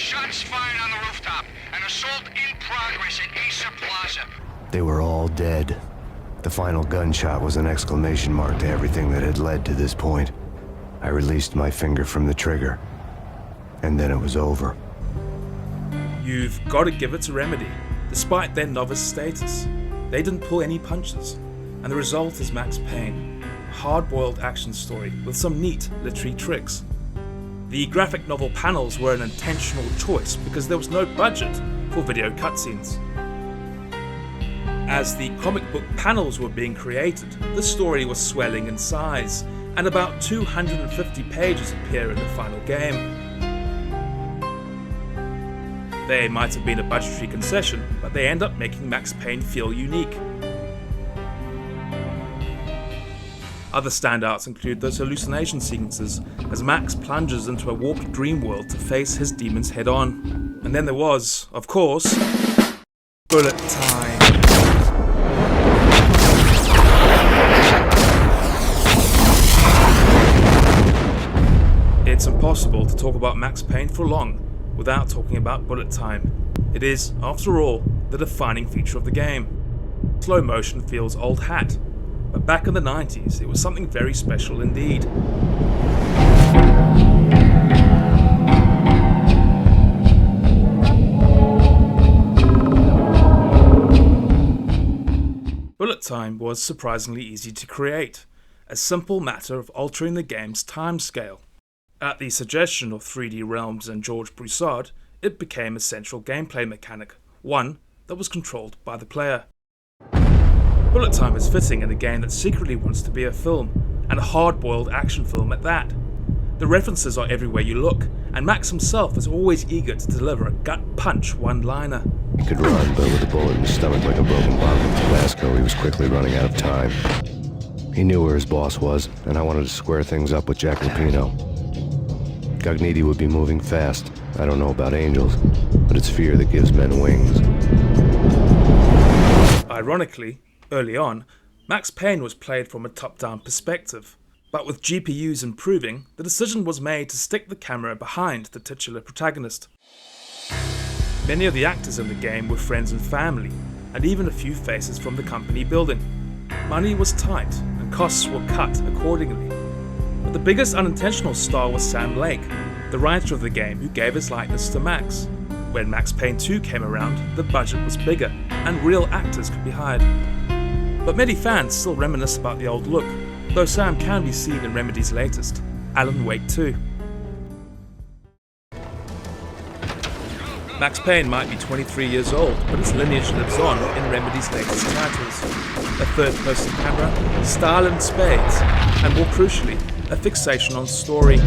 Shots fired on the rooftop. An assault in progress at Acer Plaza. They were all dead. The final gunshot was an exclamation mark to everything that had led to this point. I released my finger from the trigger, and then it was over. You've got to give it to Remedy. Despite their novice status, they didn't pull any punches, and the result is Max Payne, a hard-boiled action story with some neat literary tricks. The graphic novel panels were an intentional choice because there was no budget for video cutscenes. As the comic book panels were being created, the story was swelling in size, and about 250 pages appear in the final game. They might have been a budgetary concession, but they end up making Max Payne feel unique. Other standouts include those hallucination sequences as Max plunges into a warped dream world to face his demons head on. And then there was, of course, bullet time. It's impossible to talk about Max Payne for long without talking about bullet time. It is, after all, the defining feature of the game. Slow motion feels old hat, but back in the 90s it was something very special indeed. Bullet time was surprisingly easy to create, a simple matter of altering the game's timescale. At the suggestion of 3D Realms and George Broussard, it became a central gameplay mechanic, one that was controlled by the player. Bullet time is fitting in a game that secretly wants to be a film, and a hard-boiled action film at that. The references are everywhere you look, and Max himself is always eager to deliver a gut-punch one-liner. He could run, but with a bullet in his stomach like a broken bottle of Tabasco, he was quickly running out of time. He knew where his boss was, and I wanted to square things up with Jack Lupino. Cogniti would be moving fast. I don't know about angels, but it's fear that gives men wings. Ironically, early on, Max Payne was played from a top-down perspective, but with GPUs improving, the decision was made to stick the camera behind the titular protagonist. Many of the actors in the game were friends and family, and even a few faces from the company building. Money was tight, and costs were cut accordingly. But the biggest unintentional star was Sam Lake, the writer of the game who gave his likeness to Max. When Max Payne 2 came around, the budget was bigger, and real actors could be hired. But many fans still reminisce about the old look, though Sam can be seen in Remedy's latest, Alan Wake 2. Max Payne might be 23 years old, but its lineage lives on in Remedy's latest titles. A third-person camera, style in spades, and more crucially, a fixation on story.